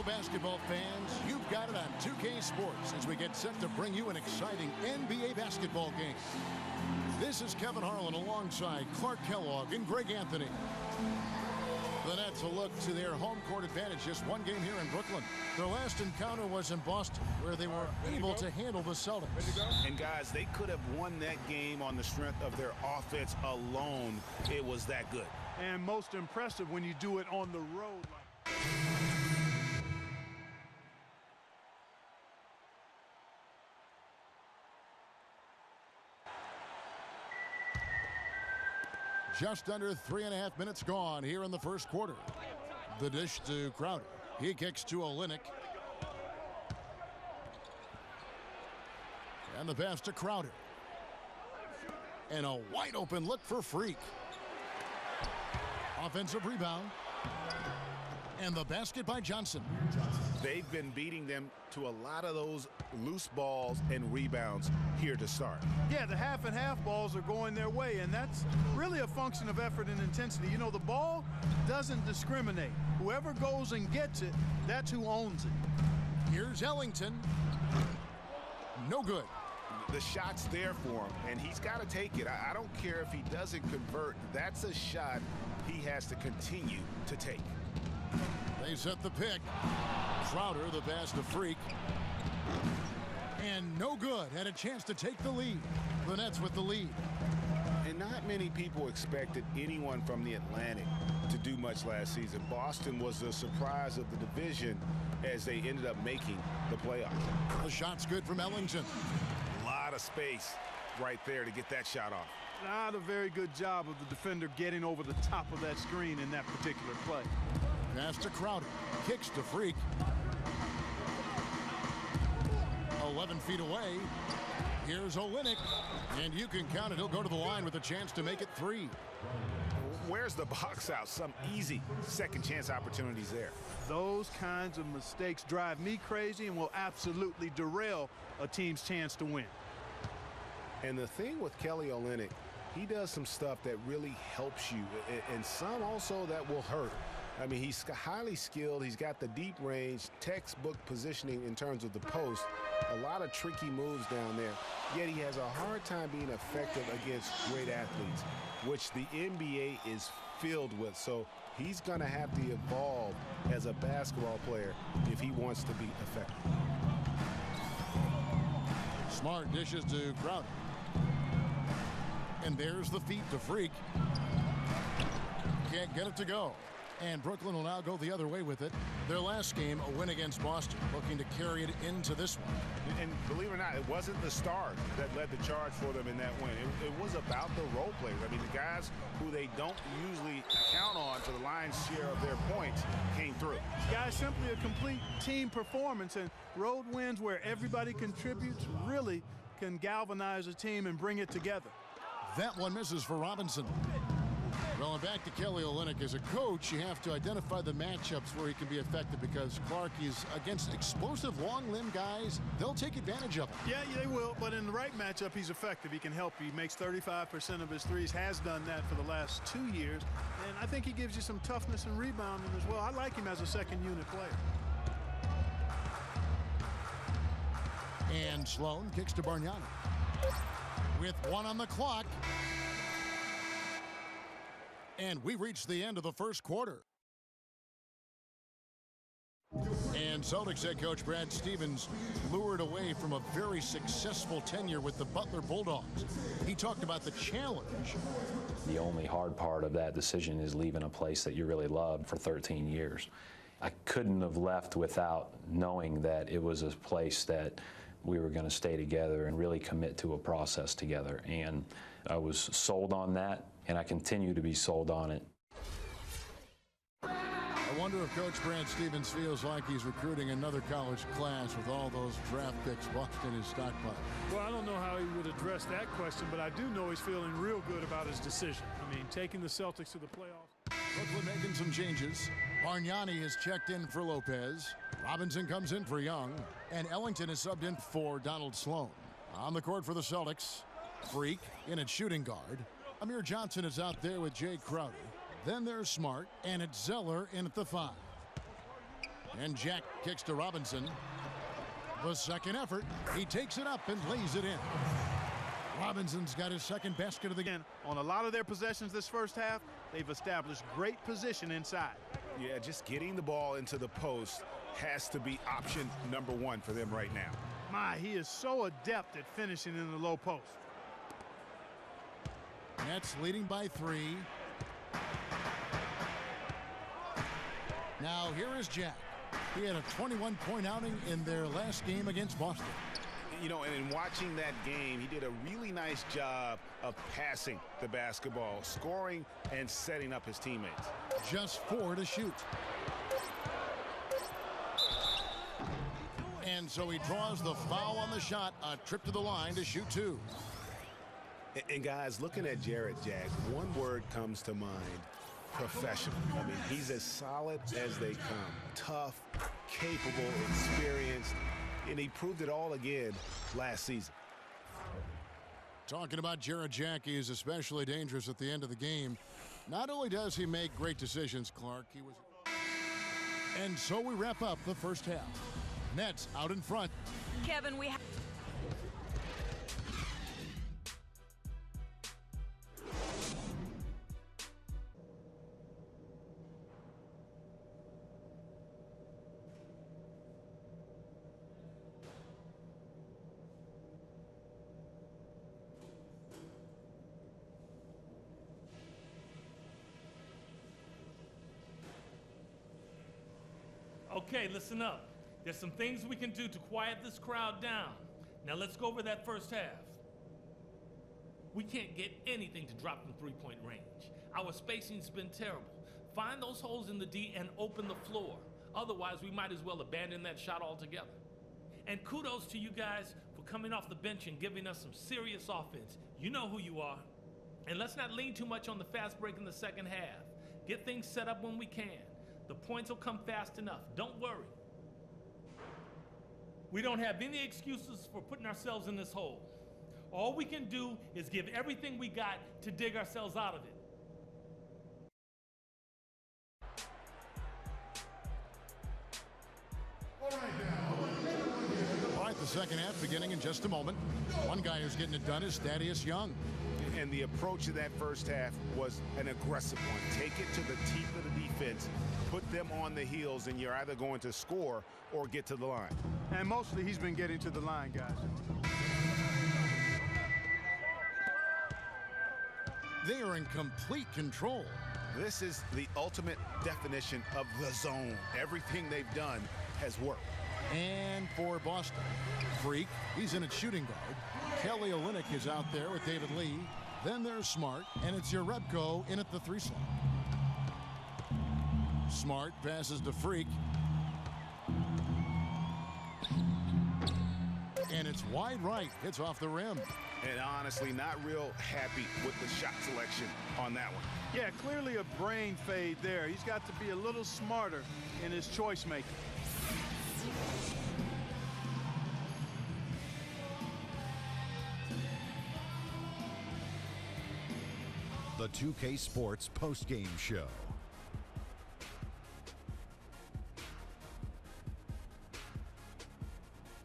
basketball fans, you've got it on 2K Sports as we get set to bring you an exciting NBA basketball game. This is Kevin Harlan alongside Clark Kellogg and Greg Anthony. The Nets will look to their home court advantage. Just one game here in Brooklyn. Their last encounter was in Boston, where they were able to handle the Celtics. And guys, they could have won that game on the strength of their offense alone. It was that good. And most impressive when you do it on the road. Just under 3.5 minutes gone here in the first quarter. The dish to Crowder. He kicks to Olynyk. And the pass to Crowder. And a wide open look for Freak. Offensive rebound. And the basket by Johnson. They've been beating them to a lot of those loose balls and rebounds here to start. Yeah, the half and half balls are going their way, and that's really a function of effort and intensity. You know, the ball doesn't discriminate. Whoever goes and gets it, that's who owns it. Here's Ellington. No good. The shot's there for him, and he's got to take it. I don't care if he doesn't convert. That's a shot he has to continue to take. They set the pick. Crowder, the pass to Freak. And no good. Had a chance to take the lead. The Nets with the lead. And not many people expected anyone from the Atlantic to do much last season. Boston was the surprise of the division as they ended up making the playoffs. The shot's good from Ellington. A lot of space right there to get that shot off. Not a very good job of the defender getting over the top of that screen in that particular play. Pass to Crowder. Kicks to Freak. 11 feet away. Here's Olynyk. And you can count it. He'll go to the line with a chance to make it 3. Where's the box out? Some easy second chance opportunities there. Those kinds of mistakes drive me crazy and will absolutely derail a team's chance to win. And the thing with Kelly Olynyk, he does some stuff that really helps you, and some also that will hurt. I mean, he's highly skilled. He's got the deep range, textbook positioning in terms of the post. A lot of tricky moves down there. Yet he has a hard time being effective against great athletes, which the NBA is filled with. So he's going to have to evolve as a basketball player if he wants to be effective. Smart dishes to Crowder. And there's the feed to Freak. Can't get it to go. And Brooklyn will now go the other way with it. Their last game, a win against Boston, looking to carry it into this one. And believe it or not, it wasn't the stars that led the charge for them in that win. It was about the role players. I mean, the guys who they don't usually count on for the lion's share of their points came through. Guys, simply a complete team performance, and road wins where everybody contributes really can galvanize a team and bring it together. That one misses for Robinson. Going back to Kelly Olynyk, as a coach, you have to identify the matchups where he can be effective, because Clark is against explosive, long-limbed guys. They'll take advantage of him. Yeah, they will, but in the right matchup, he's effective. He can help. He makes 35% of his threes, has done that for the last 2 years, and I think he gives you some toughness and rebounding as well. I like him as a second-unit player. And Sloan kicks to Bargnani. With 1 on the clock. And we reached the end of the first quarter. And Celtics head coach Brad Stevens lured away from a very successful tenure with the Butler Bulldogs. He talked about the challenge. The only hard part of that decision is leaving a place that you really loved for 13 years. I couldn't have left without knowing that it was a place that we were going to stay together and really commit to a process together. And I was sold on that, and I continue to be sold on it. I wonder if Coach Brad Stevens feels like he's recruiting another college class with all those draft picks locked in his stockpile. Well, I don't know how he would address that question, but I do know he's feeling real good about his decision. I mean, taking the Celtics to the playoffs. Brooklyn making some changes. Bargnani is checked in for Lopez. Robinson comes in for Young. And Ellington is subbed in for Donald Sloan. On the court for the Celtics, Freak in at shooting guard. Amir Johnson is out there with Jay Crowder. Then there's Smart, and it's Zeller in at the 5. And Jack kicks to Robinson. The second effort, he takes it up and lays it in. Robinson's got his second basket of the game. On a lot of their possessions this first half, they've established great position inside. Yeah, just getting the ball into the post has to be option number one for them right now. My, he is so adept at finishing in the low post. Nets leading by 3. Now here is Jack. He had a 21-point outing in their last game against Boston. You know, and in watching that game, he did a really nice job of passing the basketball, scoring and setting up his teammates. Just 4 to shoot. And so he draws the foul on the shot, a trip to the line to shoot 2. And guys, looking at Jarrett Jack, one word comes to mind: professional. I mean, he's as solid as they come. Tough, capable, experienced, and he proved it all again last season. Talking about Jarrett Jack, he is especially dangerous at the end of the game. Not only does he make great decisions, Clark, he was... And so we wrap up the first half. Nets out in front. Kevin, we have... Okay, listen up. There's some things we can do to quiet this crowd down. Now let's go over that first half. We can't get anything to drop from three-point range. Our spacing's been terrible. Find those holes in the D and open the floor. Otherwise, we might as well abandon that shot altogether. And kudos to you guys for coming off the bench and giving us some serious offense. You know who you are. And let's not lean too much on the fast break in the second half. Get things set up when we can. The points will come fast enough. Don't worry. We don't have any excuses for putting ourselves in this hole. All we can do is give everything we got to dig ourselves out of it. All right, the second half beginning in just a moment. One guy who's getting it done is Thaddeus Young. And the approach of that first half was an aggressive one. Take it to the teeth of the defense, put them on the heels, and you're either going to score or get to the line. And mostly he's been getting to the line, guys. They are in complete control. This is the ultimate definition of the zone. Everything they've done has worked. And for Boston, Freak, he's in at shooting guard. Kelly Olynyk is out there with David Lee. Then there's Smart, and it's Jerebko in at the 3 slot. Smart passes to Freak. And it's wide right. Hits off the rim. And honestly, not real happy with the shot selection on that one. Yeah, clearly a brain fade there. He's got to be a little smarter in his choice making. The 2K Sports postgame show.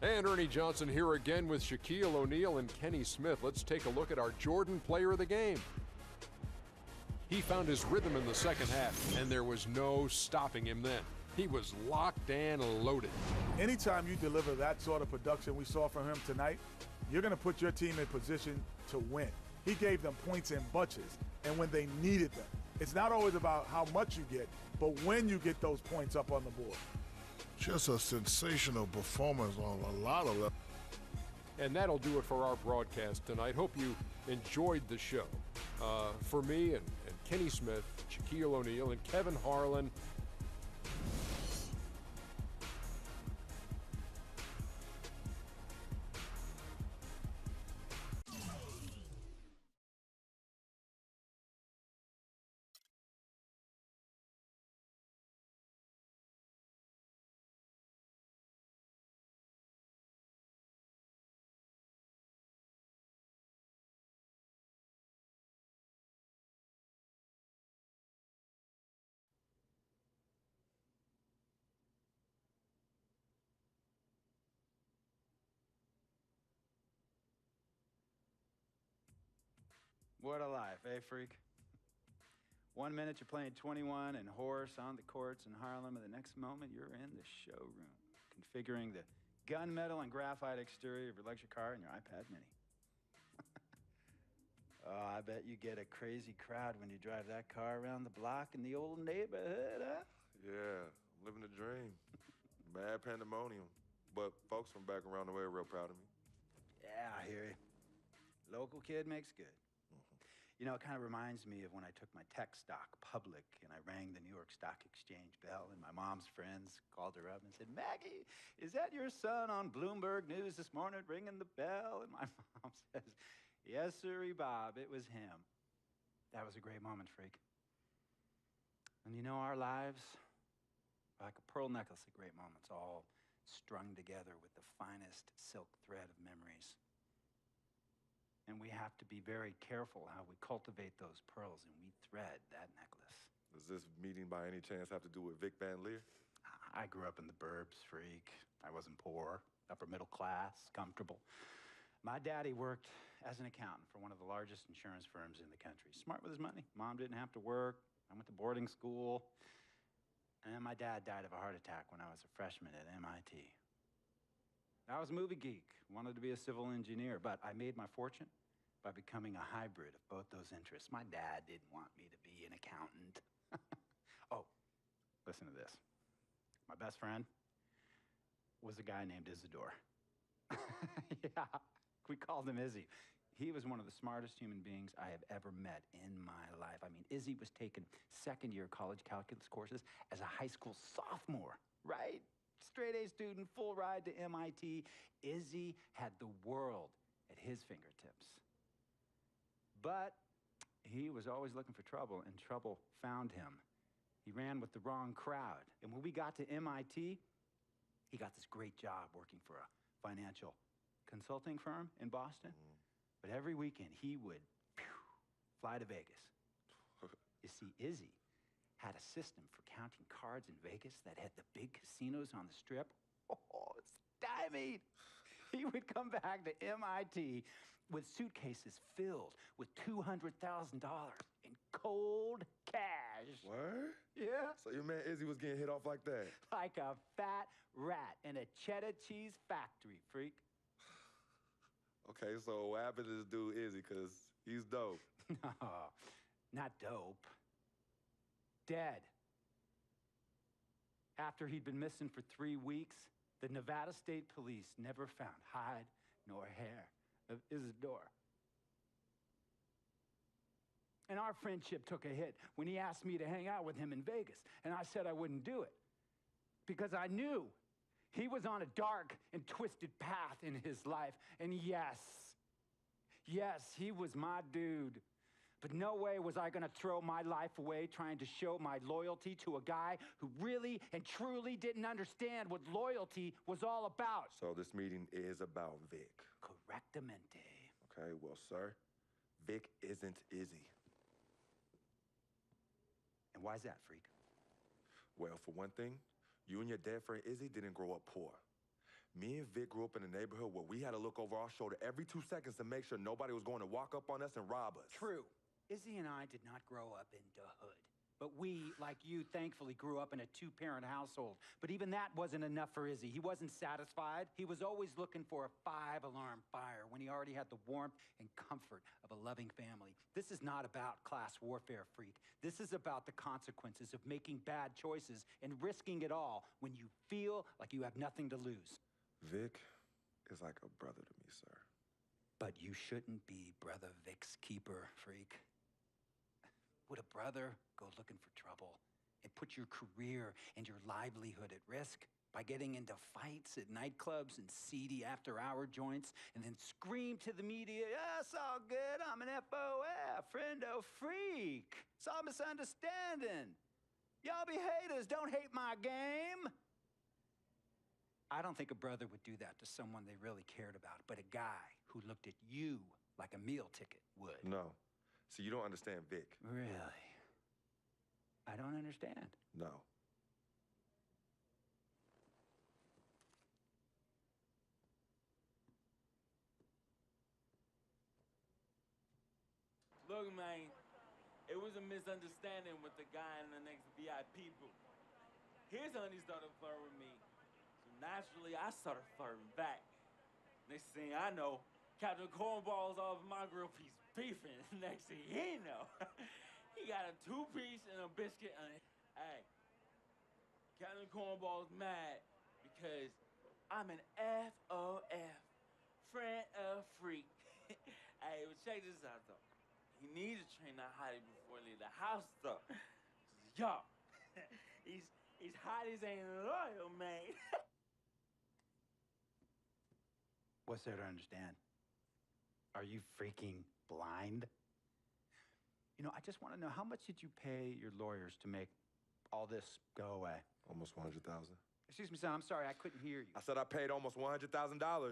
And Ernie Johnson here again with Shaquille O'Neal and Kenny Smith. Let's take a look at our Jordan player of the game. He found his rhythm in the second half, and there was no stopping him then. He was locked and loaded. Anytime you deliver that sort of production we saw from him tonight, you're going to put your team in position to win. He gave them points in bunches, and when they needed them. It's not always about how much you get, but when you get those points up on the board. Just a sensational performance on a lot of levels. And that'll do it for our broadcast tonight. Hope you enjoyed the show. For me and Kenny Smith, Shaquille O'Neal, and Kevin Harlan, What a life, eh, freak? 1 minute you're playing 21 and horse on the courts in Harlem, and the next moment you're in the showroom, configuring the gunmetal and graphite exterior of your luxury car and your iPad mini. Oh, I bet you get a crazy crowd when you drive that car around the block in the old neighborhood, huh? Yeah, I'm living the dream. Mad pandemonium. But folks from back around the way are real proud of me. Yeah, I hear you. Local kid makes good. You know, it kind of reminds me of when I took my tech stock public and I rang the New York Stock Exchange bell, and my mom's friends called her up and said, "Maggie, is that your son on Bloomberg News this morning ringing the bell?" And my mom says, "Yes, sirree, Bob, it was him." That was a great moment, freak. And you know, our lives are like a pearl necklace of great moments, all strung together with the finest silk thread of memories. And we have to be very careful how we cultivate those pearls and we thread that necklace. Does this meeting by any chance have to do with Vic Van Leer? I grew up in the burbs, freak. I wasn't poor, upper middle class, comfortable. My daddy worked as an accountant for one of the largest insurance firms in the country. Smart with his money. Mom didn't have to work. I went to boarding school. And my dad died of a heart attack when I was a freshman at MIT. I was a movie geek, wanted to be a civil engineer, but I made my fortune by becoming a hybrid of both those interests. My dad didn't want me to be an accountant. Oh, listen to this. My best friend was a guy named Isidore. Yeah, we called him Izzy. He was one of the smartest human beings I have ever met in my life. I mean, Izzy was taking second-year college calculus courses as a high school sophomore, right? Straight-A student, full ride to MIT. Izzy had the world at his fingertips. But he was always looking for trouble, and trouble found him. He ran with the wrong crowd. And when we got to MIT, he got this great job working for a financial consulting firm in Boston. But every weekend, he would fly to Vegas. You see, Izzy had a system for counting cards in Vegas that had the big casinos on the Strip. Oh, stymied. He would come back to MIT with suitcases filled with $200,000 in cold cash. What? Yeah. So your man Izzy was getting hit off like that? Like a fat rat in a cheddar cheese factory, freak. Okay, so what happened to this dude Izzy? Because he's dope. No, not dope. Dead. After he'd been missing for 3 weeks, the Nevada State Police never found hide nor hair of Isidore. And our friendship took a hit when he asked me to hang out with him in Vegas, and I said I wouldn't do it because I knew he was on a dark and twisted path in his life. And yes, he was my dude. But no way was I gonna throw my life away trying to show my loyalty to a guy who really and truly didn't understand what loyalty was all about. So this meeting is about Vic. Correctamente. Okay, well, sir, Vic isn't Izzy. And why's that, freak? Well, for one thing, you and your dead friend Izzy didn't grow up poor. Me and Vic grew up in a neighborhood where we had to look over our shoulder every 2 seconds to make sure nobody was going to walk up on us and rob us. True. Izzy and I did not grow up in the hood. But we, like you, thankfully grew up in a 2-parent household. But even that wasn't enough for Izzy. He wasn't satisfied. He was always looking for a 5-alarm fire when he already had the warmth and comfort of a loving family. This is not about class warfare, freak. This is about the consequences of making bad choices and risking it all when you feel like you have nothing to lose. Vic is like a brother to me, sir. But you shouldn't be Brother Vic's keeper, freak. Would a brother go looking for trouble and put your career and your livelihood at risk by getting into fights at nightclubs and seedy after-hour joints and then scream to the media, "Yeah, it's all good, I'm an FOF, friendo freak. It's all misunderstanding. Y'all be haters, don't hate my game." I don't think a brother would do that to someone they really cared about, but a guy who looked at you like a meal ticket would. No. See, you don't understand Vic. Really? I don't understand. No. Look Look, man, it was a misunderstanding with the guy in the next VIP booth. His honey started flirting with me, so naturally I started flirting back. Next thing I know, Captain Cornball's off my grill piece beefing. Next thing he know, he got a 2-piece and a biscuit. And hey, Captain Cornball's mad because I'm an FOF, friend of freak. Hey, but check this out though. He needs to train that hottie before he leave the house though. Yo, he's hotties ain't loyal, man. What's there to understand? Are you freaking blind? You know, I just want to know, how much did you pay your lawyers to make all this go away? Almost $100,000. Excuse me, son, I'm sorry, I couldn't hear you. I said I paid almost $100,000.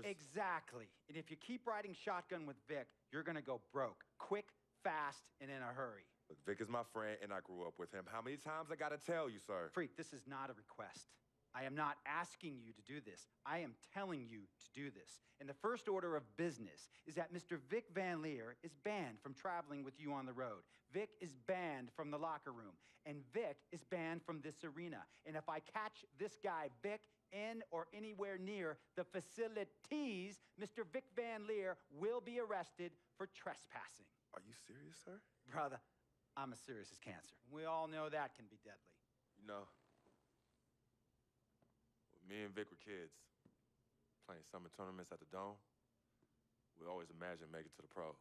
Exactly. And if you keep riding shotgun with Vic, you're gonna go broke. Quick, fast, and in a hurry. Look, Vic is my friend, and I grew up with him. How many times I gotta tell you, sir? Freak, this is not a request. I am not asking you to do this. I am telling you to do this. And the first order of business is that Mr. Vic Van Leer is banned from traveling with you on the road. Vic is banned from the locker room. And Vic is banned from this arena. And if I catch this guy, Vic, in or anywhere near the facilities, Mr. Vic Van Leer will be arrested for trespassing. Are you serious, sir? Brother, I'm as serious as cancer. We all know that can be deadly. You know, when me and Vic were kids, playing summer tournaments at the Dome, we always imagined making it to the pros,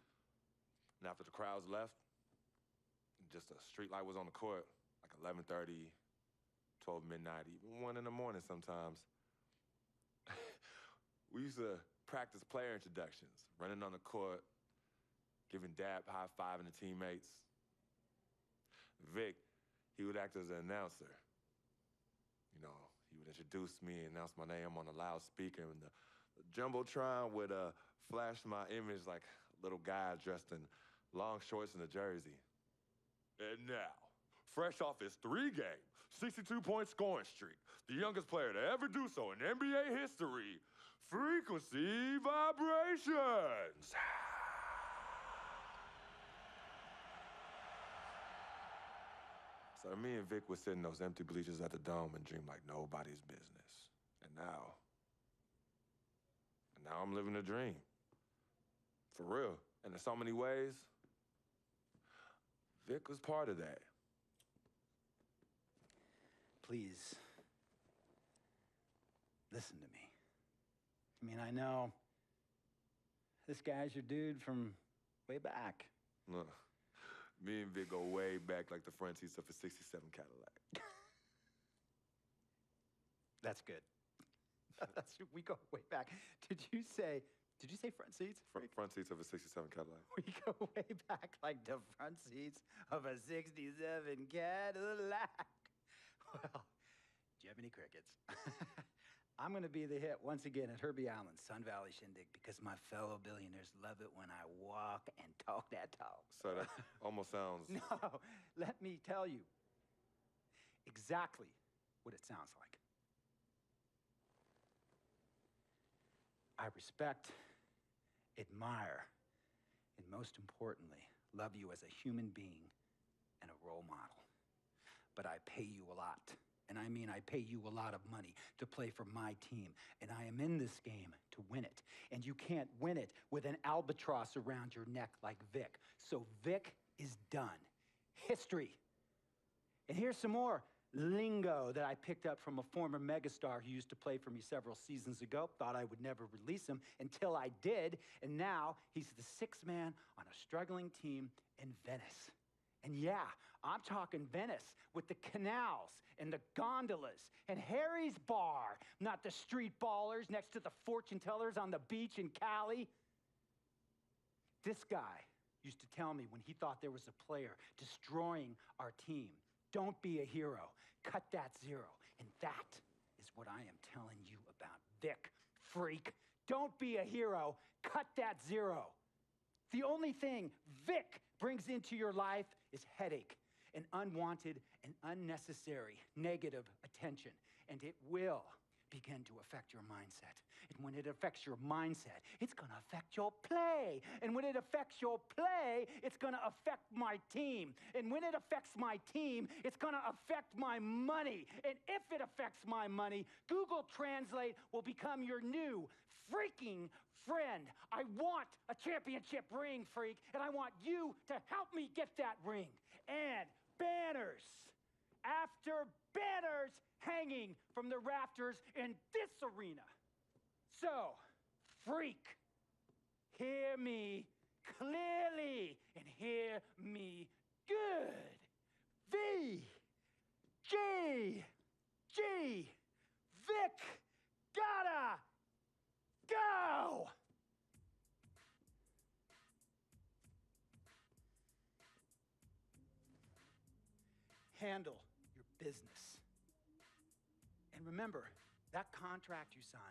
right? And after the crowds left, just a street light was on the court, like 11:30, 12 midnight, even 1 in the morning sometimes. We used to practice player introductions, running on the court, giving dap, high-fiving the teammates. Vic, he would act as an announcer. You know, he would introduce me and announce my name on a loudspeaker, and the Jumbotron would flash my image like a little guy dressed in long shorts and a jersey. And now, fresh off his 3-game, 62-point scoring streak, the youngest player to ever do so in NBA history, Frequency Vibrations. So me and Vic would sit in those empty bleachers at the Dome and dream like nobody's business. And now I'm living a dream. For real. And in so many ways, Vic was part of that. Please, listen to me. I mean, I know this guy's your dude from way back. Look, me and Vic go way back like the front seats of a '67 Cadillac. That's good. We go way back. Did you say front seats? Front seats of a '67 Cadillac. We go way back like the front seats of a '67 Cadillac. Well, do you have any crickets? I'm going to be the hit once again at Herbie Allen's Sun Valley Shindig because my fellow billionaires love it when I walk and talk that talk. So that almost sounds... No, let me tell you exactly what it sounds like. I respect, admire, and most importantly, love you as a human being and a role model. But I pay you a lot. And I mean, I pay you a lot of money to play for my team. And I am in this game to win it. And you can't win it with an albatross around your neck like Vic. So Vic is done. History. And here's some more lingo that I picked up from a former megastar who used to play for me several seasons ago. Thought I would never release him until I did. And now he's the 6th man on a struggling team in Venice. And yeah, I'm talking Venice with the canals and the gondolas and Harry's Bar, not the street ballers next to the fortune tellers on the beach in Cali. This guy used to tell me when he thought there was a player destroying our team, don't be a hero, cut that zero. And that is what I am telling you about Vic, freak. Don't be a hero, cut that zero. The only thing Vic brings into your life is headache and unwanted and unnecessary negative attention. And it will begin to affect your mindset. And when it affects your mindset, it's going to affect your play. And when it affects your play, it's going to affect my team. And when it affects my team, it's going to affect my money. And if it affects my money, Google Translate will become your new freaking friend. I want a championship ring, freak, and I want you to help me get that ring. And banners after banners hanging from the rafters in this arena. So, freak, hear me clearly and hear me good. V, G, Vic, gotta go. Handle your business. And remember, that contract you signed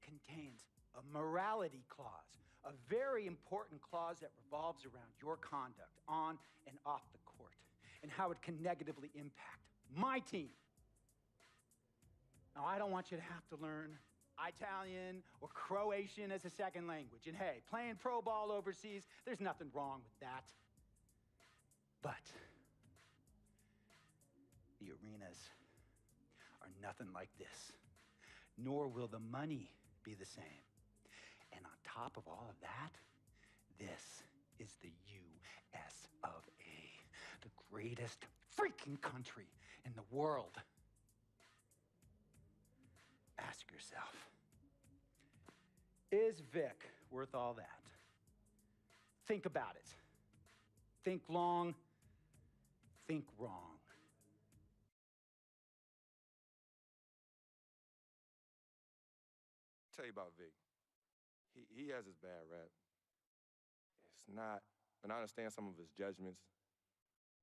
contains a morality clause, a very important clause that revolves around your conduct on and off the court, and how it can negatively impact my team. Now, I don't want you to have to learn Italian or Croatian as a second language. And hey, playing pro ball overseas, there's nothing wrong with that. But the arenas are nothing like this, nor will the money be the same. And on top of all of that, this is the U.S. of A., the greatest freaking country in the world. Ask yourself, is Vic worth all that? Think about it. Think long, think wrong. Tell you about Vic. He has his bad rap. It's not, and I understand some of his judgments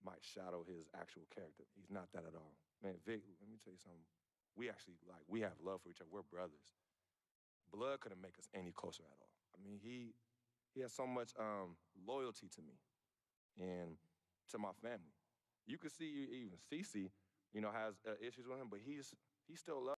might shadow his actual character. He's not that at all. Man, Vic, let me tell you something. We actually, we have love for each other. We're brothers. Blood couldn't make us any closer at all. I mean, he has so much loyalty to me and to my family. You can see even Cece, has issues with him, but he still loves